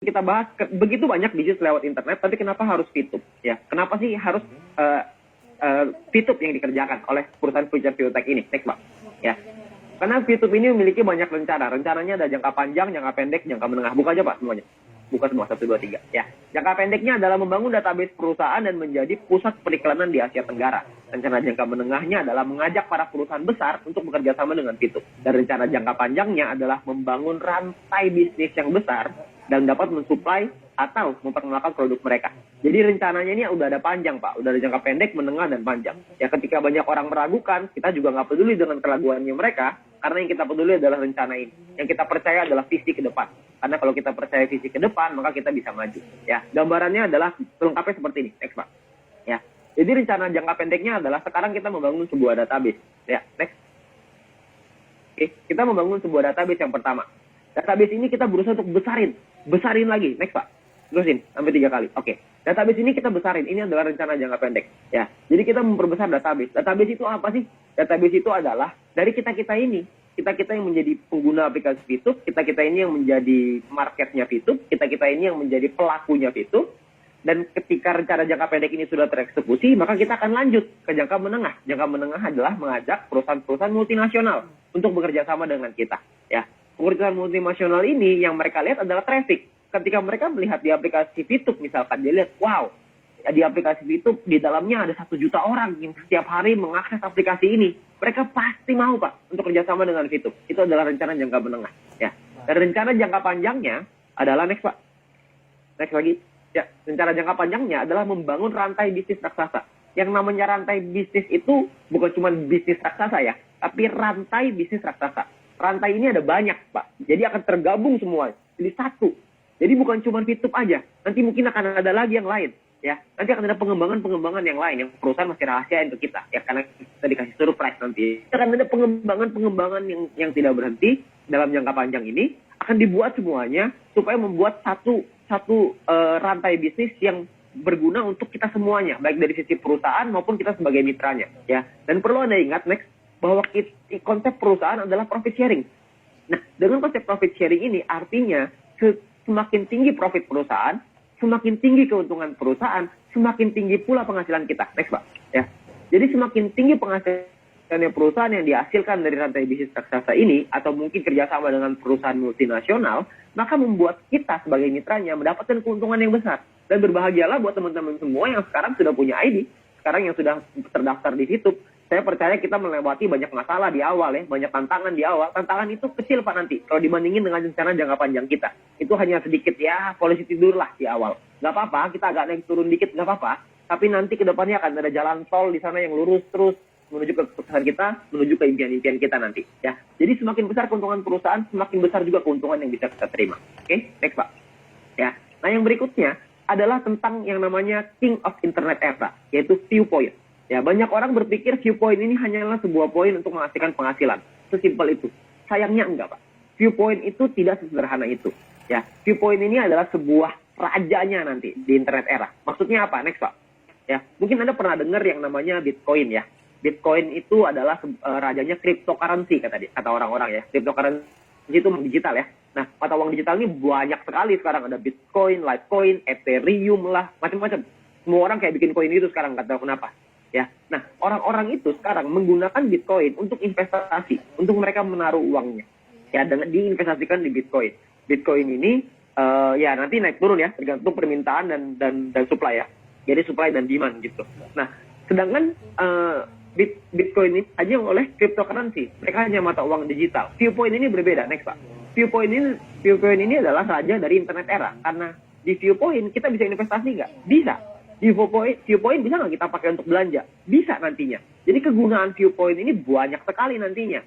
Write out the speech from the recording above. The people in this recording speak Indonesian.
kita bahas begitu banyak bisnis lewat internet, tapi kenapa harus VTube? Ya, kenapa sih harus VTube yang dikerjakan oleh perusahaan Future Biotech ini? Next, Pak. Ya, karena VTube ini memiliki banyak rencana. Rencananya ada jangka panjang, jangka pendek, jangka menengah. Buka aja, Pak, semuanya. Buka semua, 1, 2, 3. Ya. Jangka pendeknya adalah membangun database perusahaan dan menjadi pusat periklanan di Asia Tenggara. Rencana jangka menengahnya adalah mengajak para perusahaan besar untuk bekerja sama dengan VTube. Dan rencana jangka panjangnya adalah membangun rantai bisnis yang besar dan dapat mensuplai atau memperkenalkan produk mereka. Jadi rencananya ini udah ada panjang, Pak. Udah ada jangka pendek, menengah, dan panjang. Ya, ketika banyak orang meragukan, kita juga nggak peduli dengan keraguannya mereka, karena yang kita peduli adalah rencana ini. Yang kita percaya adalah visi ke depan. Karena kalau kita percaya visi ke depan, maka kita bisa maju. Ya, gambarannya adalah lengkapnya seperti ini. Next, Pak. Ya, jadi rencana jangka pendeknya adalah sekarang kita membangun sebuah database. Ya, next. Oke, kita membangun sebuah database yang pertama. Database ini kita berusaha untuk besarin lagi. Next, Pak. Terusin sampai 3 kali. Oke. Database ini kita besarin. Ini adalah rencana jangka pendek. Ya. Jadi kita memperbesar database. Database itu apa sih? Database itu adalah dari kita-kita ini. Kita-kita yang menjadi pengguna aplikasi VTube, kita-kita ini yang menjadi marketnya VTube, kita-kita ini yang menjadi pelakunya VTube. Dan ketika rencana jangka pendek ini sudah tereksekusi, maka kita akan lanjut ke jangka menengah. Jangka menengah adalah mengajak perusahaan-perusahaan multinasional untuk bekerja sama dengan kita. Ya. Perusahaan multinasional ini yang mereka lihat adalah traffic. Ketika mereka melihat di aplikasi VTube misalkan, dia lihat, wow, di aplikasi VTube di dalamnya ada 1 juta orang yang setiap hari mengakses aplikasi ini. Mereka pasti mau, Pak, untuk kerjasama dengan VTube. Itu adalah rencana jangka menengah. Ya. Dan rencana jangka panjangnya adalah, next, Pak. Next lagi. Ya, rencana jangka panjangnya adalah membangun rantai bisnis raksasa. Yang namanya rantai bisnis itu bukan cuma bisnis raksasa ya, tapi rantai bisnis raksasa. Rantai ini ada banyak, Pak. Jadi akan tergabung semua. Jadi satu. Jadi bukan cuma VTube aja. Nanti mungkin akan ada lagi yang lain. Ya, nanti akan ada pengembangan-pengembangan yang lain yang perusahaan masih rahasiain ke kita. Ya, karena kita dikasih surprise nanti. Akan ada pengembangan-pengembangan yang tidak berhenti dalam jangka panjang ini. Akan dibuat semuanya supaya membuat satu rantai bisnis yang berguna untuk kita semuanya. Baik dari sisi perusahaan maupun kita sebagai mitranya. Ya, dan perlu Anda ingat, next, bahwa konsep perusahaan adalah profit sharing. Nah, dengan konsep profit sharing ini artinya semakin tinggi profit perusahaan, semakin tinggi keuntungan perusahaan, semakin tinggi pula penghasilan kita. Next, Pak. Ya. Jadi semakin tinggi penghasilan perusahaan yang dihasilkan dari rantai bisnis raksasa ini, atau mungkin kerjasama dengan perusahaan multinasional, maka membuat kita sebagai mitranya mendapatkan keuntungan yang besar. Dan berbahagialah buat teman-teman semua yang sekarang sudah punya ID, sekarang yang sudah terdaftar di VTube. Saya percaya kita melewati banyak masalah di awal ya, banyak tantangan di awal. Tantangan itu kecil, Pak, nanti. Kalau dibandingin dengan rencana jangka panjang kita. Itu hanya sedikit ya, polisi tidur lah di awal. Nggak apa-apa, kita agak naik turun dikit, nggak apa-apa. Tapi nanti ke depannya akan ada jalan tol di sana yang lurus terus menuju ke kesuksesan kita, menuju ke impian-impian kita nanti. Ya, jadi semakin besar keuntungan perusahaan, semakin besar juga keuntungan yang bisa kita terima. Oke, next, Pak. Ya, nah yang berikutnya adalah tentang yang namanya King of Internet Era, yaitu Viewpoint. Ya, banyak orang berpikir Viewpoint ini hanyalah sebuah poin untuk menghasilkan penghasilan. Sesimpel itu. Sayangnya enggak, Pak. Viewpoint itu tidak sesederhana itu. Ya, Viewpoint ini adalah sebuah rajanya nanti di internet era. Maksudnya apa? Next, Pak. Ya, mungkin Anda pernah dengar yang namanya Bitcoin ya. Bitcoin itu adalah rajanya cryptocurrency kata orang-orang ya. Cryptocurrency itu digital ya. Nah, mata uang digital ini banyak sekali sekarang. Ada Bitcoin, Litecoin, Ethereum lah, macam-macam. Semua orang kayak bikin koin itu sekarang, nggak tahu kenapa. Ya, nah orang-orang itu sekarang menggunakan Bitcoin untuk investasi, untuk mereka menaruh uangnya. Ya, dengan diinvestasikan di Bitcoin. Bitcoin ini ya nanti naik turun ya, tergantung permintaan dan supply ya. Jadi supply dan demand gitu. Nah, sedangkan Bitcoin ini hanya oleh cryptocurrency. Mereka hanya mata uang digital. Viewpoint ini berbeda. Next, Pak. Viewpoint ini adalah raja dari internet era. Karena di Viewpoint kita bisa investasi nggak? Bisa. Di Viewpoint bisa nggak kita pakai untuk belanja? Bisa nantinya. Jadi kegunaan Viewpoint ini banyak sekali nantinya.